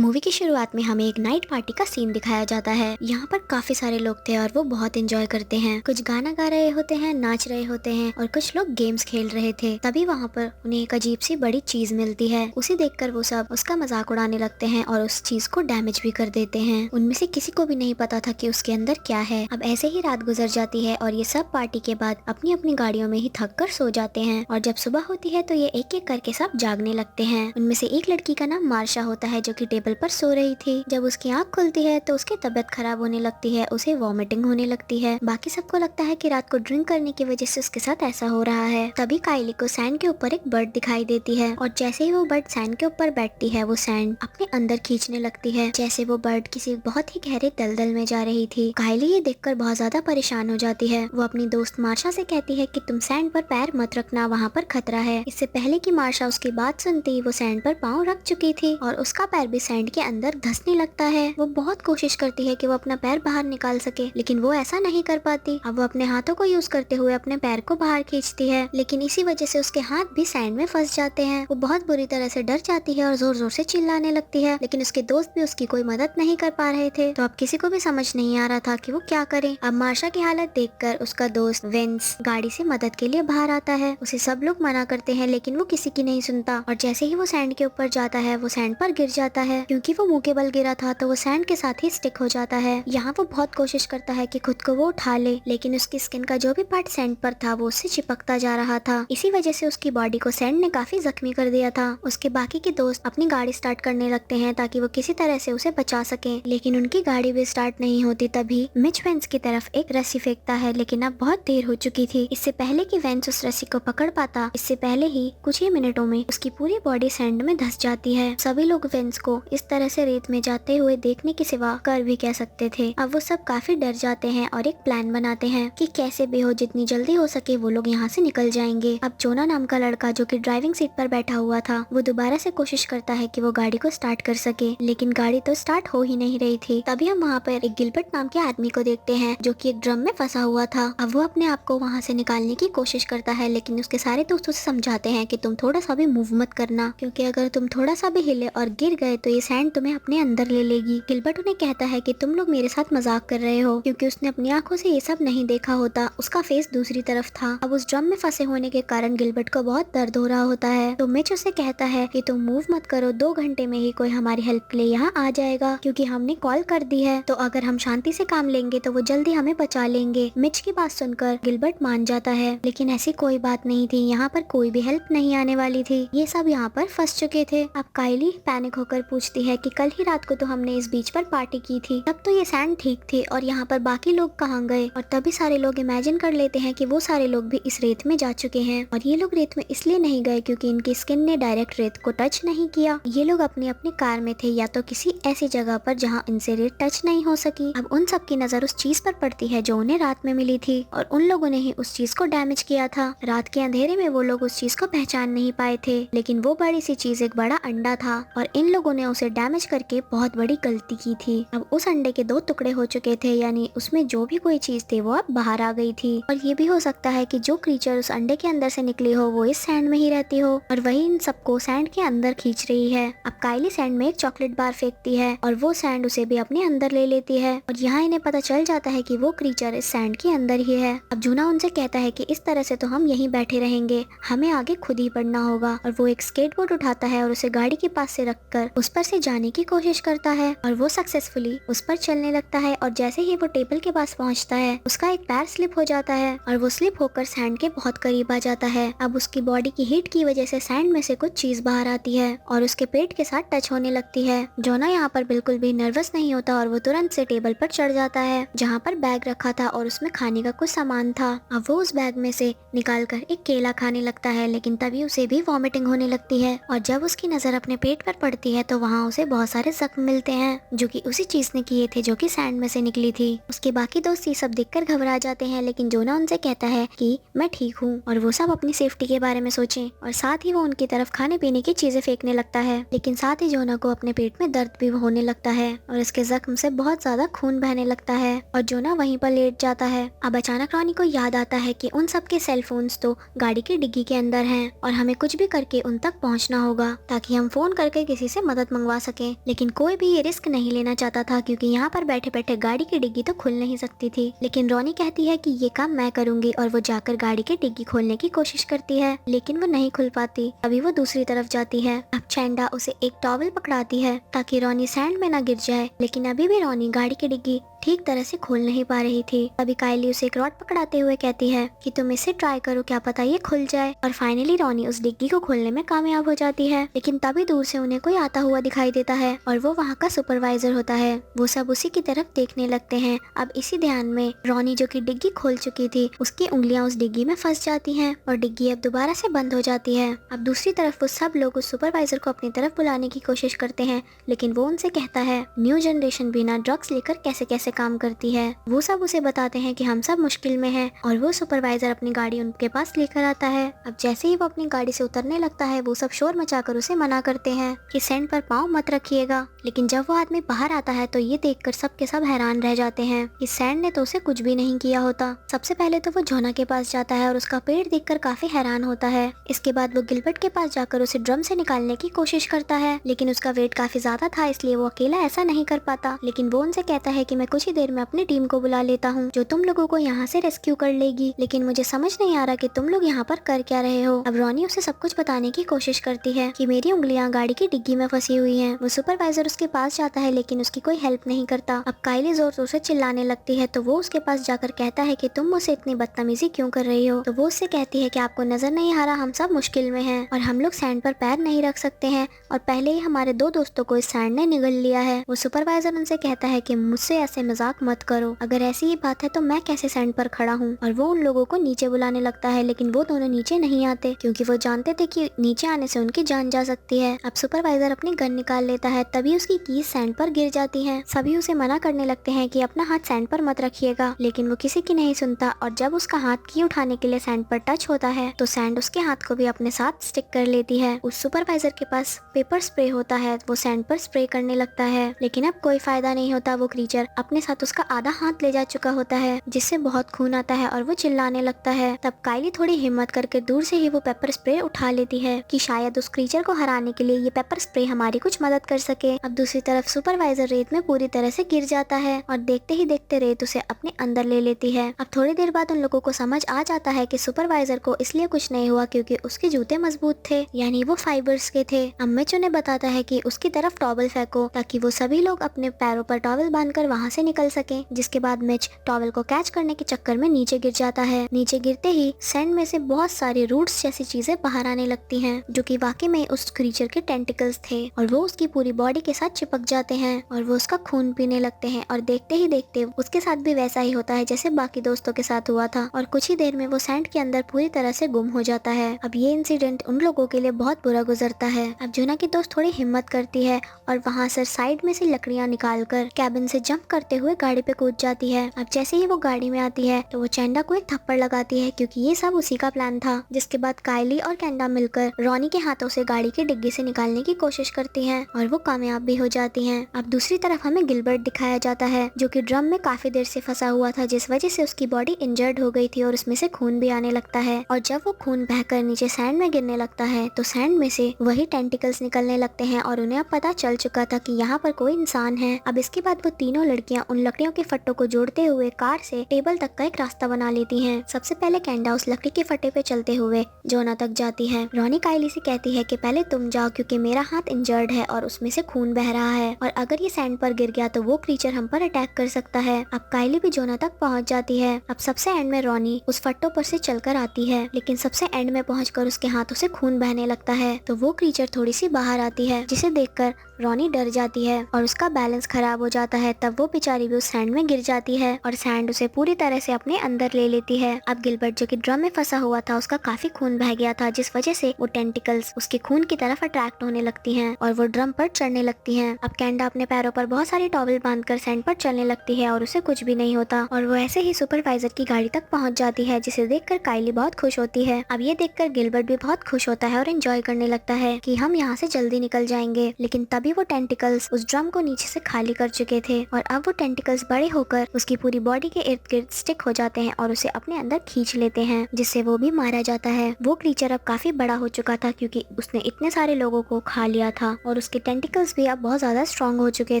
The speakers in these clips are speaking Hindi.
मूवी की शुरुआत में हमें एक नाइट पार्टी का सीन दिखाया जाता है। यहाँ पर काफी सारे लोग थे और वो बहुत एंजॉय करते हैं। कुछ गाना गा रहे होते हैं, नाच रहे होते हैं और कुछ लोग गेम्स खेल रहे थे। तभी वहाँ पर उन्हें एक अजीब सी बड़ी चीज मिलती है। उसे देखकर वो सब उसका मजाक उड़ाने लगते हैं और उस चीज को डैमेज भी कर देते हैं। उनमें से किसी को भी नहीं पता था कि उसके अंदर क्या है। अब ऐसे ही रात गुजर जाती है और ये सब पार्टी के बाद अपनी अपनी गाड़ियों में ही थक कर सो जाते हैं। और जब सुबह होती है तो ये एक एक करके सब जागने लगते हैं। उनमें से एक लड़की का नाम मार्शा होता है जो कि टेबल पर सो रही थी। जब उसकी आंख खुलती है तो उसकी तबीयत खराब होने लगती है, उसे वॉमिटिंग होने लगती है। बाकी सबको लगता है कि रात को ड्रिंक करने की वजह से उसके साथ ऐसा हो रहा है। तभी काइली को सैंड के ऊपर एक बर्ड दिखाई देती है और जैसे ही वो बर्ड सैंड के ऊपर बैठती है वो सैंड अपने अंदर खींचने लगती है, जैसे वो बर्ड किसी बहुत ही गहरे दलदल में जा रही थी। काइली ये देखकर बहुत ज्यादा परेशान हो जाती है। वो अपनी दोस्त मार्शा से कहती है कि तुम सैंड पर पैर मत रखना, वहाँ पर खतरा है। इससे पहले कि मार्शा उसकी बात सुनती वो सैंड पर पाँव रख चुकी थी और उसका पैर भी सैंड के अंदर धंसने लगता है। वो बहुत कोशिश करती है कि वो अपना पैर बाहर निकाल सके, लेकिन वो ऐसा नहीं कर पाती। अब वो अपने हाथों को यूज करते हुए अपने पैर को बाहर खींचती है, लेकिन इसी वजह से उसके हाथ भी सैंड में फंस जाते हैं। वो बहुत बुरी तरह से डर जाती है और जोर जोर से चिल्लाने लगती है, लेकिन उसके दोस्त भी उसकी कोई मदद नहीं कर पा रहे थे। तो अब किसी को भी समझ नहीं आ रहा था कि वो क्या करे। अब मार्शा की हालत देखकर उसका दोस्त विंस गाड़ी से मदद के लिए बाहर आता है। उसे सब लोग मना करते हैं लेकिन वो किसी की नहीं सुनता और जैसे ही वो सैंड के ऊपर जाता है वो सैंड पर गिर जाता है। क्योंकि वो मुंह के बल गिरा था तो वो सैंड के साथ ही स्टिक हो जाता है। यहाँ वो बहुत कोशिश करता है कि खुद को वो उठा ले, लेकिन उसकी स्किन का जो भी पार्ट सैंड पर था वो उससे चिपकता जा रहा था। इसी वजह से उसकी बॉडी को सैंड ने काफी जख्मी कर दिया था। उसके बाकी के दोस्त अपनी गाड़ी स्टार्ट करने लगते हैं ताकि वो किसी तरह से उसे बचा सके, लेकिन उनकी गाड़ी भी स्टार्ट नहीं होती। तभी मिच वेंस की तरफ एक रस्सी फेंकता है, लेकिन अब बहुत देर हो चुकी थी। इससे पहले कि वेंस उस रस्सी को पकड़ पाता, इससे पहले ही कुछ ही मिनटों में उसकी पूरी बॉडी सैंड में धंस जाती है। सभी लोग वेंस को इस तरह से रेत में जाते हुए देखने के सिवा कर भी कह सकते थे। अब वो सब काफी डर जाते हैं और एक प्लान बनाते हैं कि कैसे भी हो जितनी जल्दी हो सके वो लोग यहाँ से निकल जाएंगे। अब जोना नाम का लड़का जो कि ड्राइविंग सीट पर बैठा हुआ था वो दोबारा से कोशिश करता है कि वो गाड़ी को स्टार्ट कर सके, लेकिन गाड़ी तो स्टार्ट हो ही नहीं रही थी। तभी हम वहाँ पर एक गिलबर्ट नाम के आदमी को देखते हैं जो कि एक ड्रम में फंसा हुआ था। अब वो अपने आप को वहाँ से निकालने की कोशिश करता है, लेकिन उसके सारे दोस्त उसे समझाते हैं कि तुम थोड़ा सा भी मूव मत करना, क्योंकि अगर तुम थोड़ा सा भी हिले और गिर गए तो ये सैंड तुम्हें अपने अंदर ले लेगी। गिलबर्ट उन्हें कहता है कि तुम लोग मेरे साथ मजाक कर रहे हो, क्योंकि उसने अपनी आंखों से ये सब नहीं देखा होता। उसका फेस दूसरी तरफ था। अब उस ड्रम में फंसे होने के कारण गिलबर्ट को बहुत दर्द हो रहा होता है। तो मिच उसे कहता है कि तुम मूव मत करो, 2 घंटे में ही कोई हमारी हेल्प के लिए यहाँ आ जाएगा, क्योंकि हमने कॉल कर दी है। तो अगर हम शांति से काम लेंगे तो वो जल्दी हमें बचा लेंगे। मिच की बात सुनकर गिलबर्ट मान जाता है, लेकिन ऐसी कोई बात नहीं थी। यहाँ पर कोई भी हेल्प नहीं आने वाली थी। ये सब यहाँ पर फंस चुके थे। अब काइली पैनिक होकर पूछती है कि कल ही रात को तो हमने इस बीच पर पार्टी की थी, तब तो ये सैंड ठीक थी और यहाँ पर बाकी लोग कहाँ गए। और तभी सारे लोग इमेजिन कर लेते हैं कि वो सारे लोग भी इस रेत में जा चुके हैं और ये लोग रेत में इसलिए नहीं गए क्योंकि इनकी स्किन ने डायरेक्ट रेत को टच नहीं किया। ये लोग अपनी अपनी कार में थे या तो किसी ऐसी जगह पर जहाँ इनसे रेत टच नहीं हो सकी। अब उन सब की नजर उस चीज पर पड़ती है जो उन्हें रात में मिली थी और उन लोगों ने ही उस चीज को डैमेज किया था। रात के अंधेरे में वो लोग उस चीज को पहचान नहीं पाए थे, लेकिन वो बड़ी सी चीज एक बड़ा अंडा था और इन लोगों ने उसे डैमेज करके बहुत बड़ी गलती की थी। अब उस अंडे के 2 टुकड़े हो चुके थे, यानी उसमें जो भी कोई चीज थी वो अब बाहर आ गई थी। और ये भी हो सकता है कि जो क्रीचर उस अंडे के अंदर से निकली हो वो इस सैंड में ही रहती हो और वही इन सबको सैंड के अंदर खींच रही है। अब काइली सैंड में एक चॉकलेट बार फेंकती है और वो सैंड उसे भी अपने अंदर ले लेती है और यहाँ इन्हें पता चल जाता है कि वो क्रीचर इस सैंड के अंदर ही है। अब जूना उनसे कहता है कि इस तरह से तो हम यहीं बैठे रहेंगे, हमें आगे खुद ही बढ़ना होगा। और वो एक स्केटबोर्ड उठाता है और उसे गाड़ी के पास से रखकर उस पर से जाने की कोशिश करता है और वो सक्सेसफुली उस पर चलने लगता है। और जैसे ही वो टेबल के पास पहुंचता है उसका एक पैर स्लिप हो जाता है और वो स्लिप होकर सैंड के बहुत करीब आ जाता है। अब उसकी बॉडी की हीट की वजह से सैंड में से कुछ चीज बाहर आती है और उसके पेट के साथ टच होने लगती है। जोना यहाँ पर बिल्कुल भी नर्वस नहीं होता और वो तुरंत से टेबल पर चढ़ जाता है जहाँ पर बैग रखा था और उसमें खाने का कुछ सामान था। अब वो उस बैग में से निकाल कर एक केला खाने लगता है, लेकिन तभी उसे भी वॉमिटिंग होने लगती है और जब उसकी नजर अपने पेट पर पड़ती है तो वहाँ उसे बहुत सारे जख्म मिलते हैं जो कि उसी चीज ने किए थे जो कि सैंड में से निकली थी। उसके बाकी दोस्त ये सब देखकर घबरा जाते हैं, लेकिन जोना उनसे कहता है कि मैं ठीक हूँ और वो सब अपनी सेफ्टी के बारे में सोचें। और साथ ही वो उनकी तरफ खाने पीने की चीजें फेंकने लगता है, लेकिन साथ ही जोना को अपने पेट में दर्द भी होने लगता है और इसके जख्म से बहुत ज्यादा खून बहने लगता है और जोना वहीं पर लेट जाता है। अब अचानक रॉनी को याद आता है कि उन सबके सेल फोन्स तो गाड़ी की डिग्गी के अंदर हैं और हमें कुछ भी करके उन तक पहुंचना होगा ताकि हम फोन करके किसी से मदद मंगवा मंगवा सके, लेकिन कोई भी ये रिस्क नहीं लेना चाहता था क्योंकि यहाँ पर बैठे बैठे गाड़ी की डिग्गी तो खुल नहीं सकती थी। लेकिन रोनी कहती है कि ये काम मैं करूंगी और वो जाकर गाड़ी की डिग्गी खोलने की कोशिश करती है, लेकिन वो नहीं खुल पाती। अभी वो दूसरी तरफ जाती है। अब चैंडा उसे एक टॉवल पकड़ाती है ताकि रोनी सैंड में न गिर जाए, लेकिन अभी भी रोनी गाड़ी की डिग्गी ठीक तरह से खोल नहीं पा रही थी। अभी काइली उसे एक रॉड पकड़ाते हुए कहती है कि तुम इसे ट्राई करो, क्या पता ये खुल जाए। और फाइनली रोनी उस डिग्गी को खोलने में कामयाब हो जाती है। लेकिन तभी दूर से उन्हें कोई आता हुआ दिखाई देता है और वो वहाँ का सुपरवाइजर होता है। वो सब उसी की तरफ देखने लगते हैं। अब इसी ध्यान में रोनी जो कि डिग्गी खोल चुकी थी, उसकी उंगलियां उस डिग्गी में फंस जाती हैं और डिग्गी अब दोबारा से बंद हो जाती है। अब दूसरी तरफ वो सब लोग उस सुपरवाइजर को अपनी तरफ बुलाने की कोशिश करते हैं, लेकिन वो उनसे कहता है न्यू जनरेशन बिना ड्रग्स लेकर कैसे कैसे काम करती है। वो सब उसे बताते हैं कि हम सब मुश्किल में हैं और वो सुपरवाइजर अपनी गाड़ी उनके पास लेकर आता है। अब जैसे ही वो अपनी गाड़ी से उतरने लगता है, वो सब शोर मचाकर उसे मना करते हैं कि सैंड पर पाँव मत रखिएगा। लेकिन जब वो आदमी बाहर आता है तो ये देखकर सब के सब हैरान रह जाते हैं कि सैंड ने तो उसे कुछ भी नहीं किया होता। सबसे पहले तो वो जोना के पास जाता है और उसका पेड़ देखकर काफी हैरान होता है। इसके बाद वो गिलबर्ट के पास जाकर उसे ड्रम से निकालने की कोशिश करता है, लेकिन उसका वेट काफी ज्यादा था, इसलिए वो अकेला ऐसा नहीं कर पाता। लेकिन वो उनसे कहता है कि मैं कुछ ही देर में अपनी टीम को बुला लेता हूँ जो तुम लोगों को यहाँ से रेस्क्यू कर लेगी, लेकिन मुझे समझ नहीं आ रहा कि तुम लोग यहाँ पर कर क्या रहे हो। अब रोनी उसे सब कुछ बताने की कोशिश करती है कि मेरी उंगलियां गाड़ी की डिग्गी में फंसी हुई हैं। वो सुपरवाइजर उसके पास जाता है, लेकिन उसकी कोई हेल्प नहीं करता। अब काइली जोर जोर से चिल्लाने लगती है, तो वो उसके पास जाकर कहता है कि तुम मुझसे इतनी बदतमीजी क्यों कर रही हो। तो वो उससे कहती है कि आपको नजर नहीं आ रहा, हम सब मुश्किल में हैं और हम लोग सैंड पर पैर नहीं रख सकते हैं और पहले ही हमारे 2 दोस्तों को इस सैंड ने निगल लिया है। वो सुपरवाइजर उनसे कहता है कि मुझसे ऐसे मजाक मत करो, अगर ऐसी ही बात है तो मैं कैसे सैंड पर खड़ा हूँ। और वो उन लोगों को नीचे बुलाने लगता है, लेकिन वो दोनों नीचे नहीं आते क्योंकि वो जानते थे कि नीचे आने से उनकी जान जा सकती है। अब सुपरवाइजर अपनी गन निकाल लेता है, तभी उसकी कीज सैंड पर गिर जाती हैं। सभी उसे मना करने लगते हैं कि अपना हाथ सैंड पर मत रखिएगा, लेकिन वो किसी की नहीं सुनता और जब उसका हाथ की उठाने के लिए सैंड पर टच होता है तो सैंड उसके हाथ को भी अपने साथ स्टिक कर लेती है। उस सुपरवाइजर के पास पेपर स्प्रे होता है, वो सैंड पर स्प्रे करने लगता है, लेकिन अब कोई फायदा नहीं होता। वो क्रीचर अपने साथ उसका आधा हाथ ले जा चुका होता है, जिससे बहुत खून आता है और वो चिल्लाने लगता है। तब काइली थोड़ी हिम्मत करके दूर से ही वो पेपर स्प्रे उठा लेती है कि शायद उस क्रीचर को हराने के लिए ये पेपर स्प्रे हमारी कुछ मदद कर सके। अब दूसरी तरफ सुपरवाइजर रेत में पूरी तरह से गिर जाता है और देखते ही देखते रेत उसे अपने अंदर ले लेती है। अब थोड़ी देर बाद उन लोगों को समझ आ जाता है कि सुपरवाइजर को इसलिए कुछ नहीं हुआ क्योंकि उसके जूते मजबूत थे, यानी वो फाइबर्स के थे। अब मिच उन्हें बताता है कि उसकी तरफ टॉवल फेंको ताकि वो सभी लोग अपने पैरों पर टॉवल बांधकर वहाँ से निकल सके। जिसके बाद मिच टॉवल को कैच करने के चक्कर में नीचे गिर जाता है। नीचे गिरते ही सैंड में से बहुत सारी रूट्स जैसी चीजें बाहर आने लगती हैं, जो कि वाकई में उस क्रीचर के टेंटिकल्स थे और वो उसकी पूरी बॉडी के साथ चिपक जाते हैं और वो उसका खून पीने लगते हैं। और देखते ही देखते उसके साथ भी वैसा ही होता है जैसे बाकी दोस्तों के साथ हुआ था और कुछ ही देर में वो सैंड के अंदर पूरी तरह से गुम हो जाता है। अब ये इंसिडेंट उन लोगों के लिए बहुत बुरा गुजरता है। अब जोना की दोस्त थोड़ी हिम्मत करती है और वहाँ से साइड में से लकड़ियाँ निकालकर कैबिन से जंप करते हुए गाड़ी पे कूद जाती है। अब जैसे ही वो गाड़ी में आती है तो वो चैंडा को एक थप्पड़ लगाती है क्योंकि ये सब उसी का प्लान था। जिसके बाद काइली और कैंडा मिलकर रोनी के हाथों से गाड़ी की डिग्गी से निकालने की कोशिश करती हैं और वो कामयाब भी हो जाती हैं। अब दूसरी तरफ हमें गिलबर्ट दिखाया जाता है जो कि ड्रम में काफी देर से फंसा हुआ था, जिस वजह से उसकी बॉडी इंजर्ड हो गई थी और उसमें से खून भी आने लगता है। और जब वो खून बहकर नीचे सैंड में गिरने लगता है तो सैंड में से वही टेंटिकल्स निकलने लगते हैं और उन्हें अब पता चल चुका था कि यहाँ पर कोई इंसान है। अब इसके बाद वो तीनों लड़कियाँ उन लकड़ियों के फट्टों को जोड़ते हुए कार से टेबल तक का एक रास्ता बना लेती हैं। सबसे पहले कैंडा उस लकड़ी के फट्टे पे चलते हुए जोना तक जाती है। रोनी काइली से कहती है कि पहले तुम जाओ क्योंकि मेरा हाथ इंजर्ड है और उसमें से खून बह रहा है और अगर ये सैंड पर गिर गया तो वो क्रीचर हम पर अटैक कर सकता है। अब काइली भी जोना तक पहुंच जाती है। अब सबसे एंड में रोनी उस फट्टों पर से चलकर आती है, लेकिन सबसे एंड में पहुंचकर उसके हाथों से खून बहने लगता है तो वो क्रीचर थोड़ी सी बाहर आती है, जिसे देखकर रोनी डर जाती है और उसका बैलेंस खराब हो जाता है। तब वो बेचारी भी उस सैंड में गिर जाती है और सैंड उसे पूरी तरह से अपने अंदर ले लेती है। अब गिलबर्ट जो कि ड्रम में फंसा हुआ था उसका काफी खून बह गया था, जिस वजह से वो टेंटिकल्स उसके खून की तरफ अट्रैक्ट होने लगती हैं और वो ड्रम पर चढ़ने लगती हैं। अब कैंडा अपने पैरों पर बहुत सारी टॉवल बांधकर सैंड पर चलने लगती है और उसे कुछ भी नहीं होता और वो ऐसे ही सुपरवाइजर की गाड़ी तक पहुंच जाती है, जिसे देखकर काइली बहुत खुश होती है। अब ये देखकर गिलबर्ट भी बहुत खुश होता है और एंजॉय करने लगता है कि हम यहाँ से जल्दी निकल जाएंगे। लेकिन तभी वो टेंटिकल्स उस ड्रम को नीचे से खाली कर चुके थे और अब वो टेंटिकल्स बड़े होकर उसकी पूरी बॉडी के इर्द गिर्द स्टिक हो जाते हैं और उसे अपने अंदर खींच लेते हैं, जिससे वो भी मारा जाता है। वो क्रीचर अब काफी बड़ा हो चुका था क्योंकि उसने इतने सारे लोगों को खा लिया था और उसके टेंटिकल्स भी अब बहुत ज्यादा स्ट्रॉन्ग हो चुके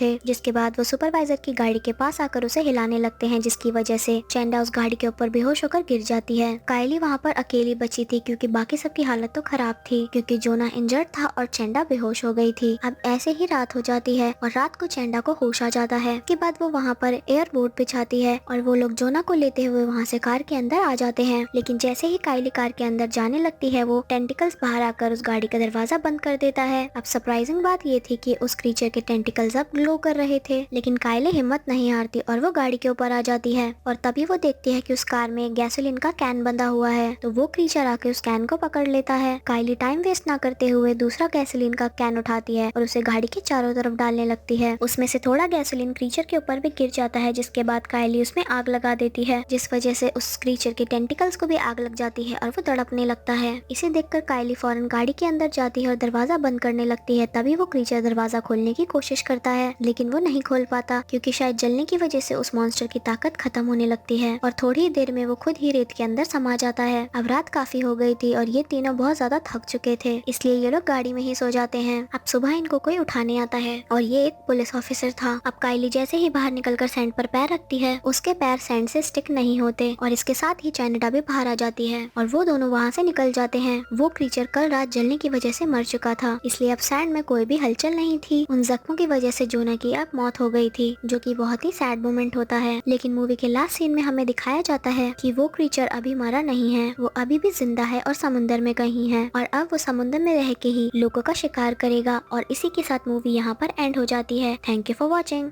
थे। जिसके बाद वो सुपरवाइजर की गाड़ी के पास आकर उसे हिलाने लगते हैं, जिसकी वजह से चेंडा उस गाड़ी के ऊपर बेहोश होकर गिर जाती है। कायली वहाँ पर अकेली बची थी क्योंकि बाकी सबकी हालत तो खराब थी क्योंकि जोना इंजर्ड था और चेंडा बेहोश हो गई थी। अब ऐसे ही रात हो जाती है और रात को चेंडा को होश आ जाता है। के बाद वो वहाँ पर एयरबोर्ड पे जाती है और वो लोग जोना को लेते हुए वहाँ से कार के अंदर आ जाते हैं। लेकिन जैसे ही कायली कार के अंदर जाने लगती है वो टेंटिकल्स बाहर आकर उस गाड़ी का दरवाजा बंद कर देता है। अब सरप्राइजिंग बात ये थी कि उस क्रीचर के टेंटिकल्स अब ग्लो कर रहे थे, लेकिन कायली हिम्मत नहीं हारती और वो गाड़ी के ऊपर आ जाती है और तभी वो देखती है कि उस कार में गैसोलीन का कैन बंधा हुआ है। तो वो क्रीचर आके उस कैन को पकड़ लेता है। कायली टाइम वेस्ट ना करते हुए दूसरा गैसोलीन का कैन उठाती है और उसे गाड़ी के चारों तरफ डालने लगती है। उसमें से थोड़ा गैसोलीन क्रीचर के ऊपर भी गिर जाता है, जिसके बाद कायली उसमें आग लगा देती है, जिस वजह से उस क्रीचर के टेंटिकल्स को भी आग लग जाती है और वो तड़पने लगता है। इसे देखकर कायली फौरन गाड़ी के अंदर जाती है और दरवाजा बंद करने लगती है। तभी वो क्रीचर दरवाजा खोलने की कोशिश करता है, लेकिन वो नहीं खोल पाता क्योंकि शायद जलने की वजह से उस मॉन्स्टर की ताकत खत्म होने लगती है और थोड़ी ही देर में वो खुद ही रेत के अंदर समा जाता है। अब रात काफी हो गई थी और ये तीनों बहुत ज्यादा थक चुके थे, इसलिए ये लोग गाड़ी में ही सो जाते हैं। अब सुबह इनको कोई उठाने आता है और ये एक पुलिस ऑफिसर था। अब कायली जैसे ही बाहर निकलकर सैंड पर पैर रखती है उसके पैर सैंड से स्टिक नहीं होते और इसके साथ ही चैनेडा भी बाहर आ जाती है और वो दोनों वहाँ से निकल जाते हैं। वो क्रीचर कल रात जलने की वजह से मर चुका था, इसलिए अब सैंड में कोई भी हलचल नहीं थी। उन जख्मों की वजह से जोना की अब मौत हो गई थी, जो कि बहुत ही सैड मोमेंट होता है। लेकिन मूवी के लास्ट सीन में हमें दिखाया जाता है कि वो क्रीचर अभी मरा नहीं है, वो अभी भी जिंदा है और समुंदर में कहीं है और अब वो समुंदर में रह के ही लोगों का शिकार करेगा। और इसी के साथ मूवी यहाँ पर एंड हो जाती है। Thank you for watching.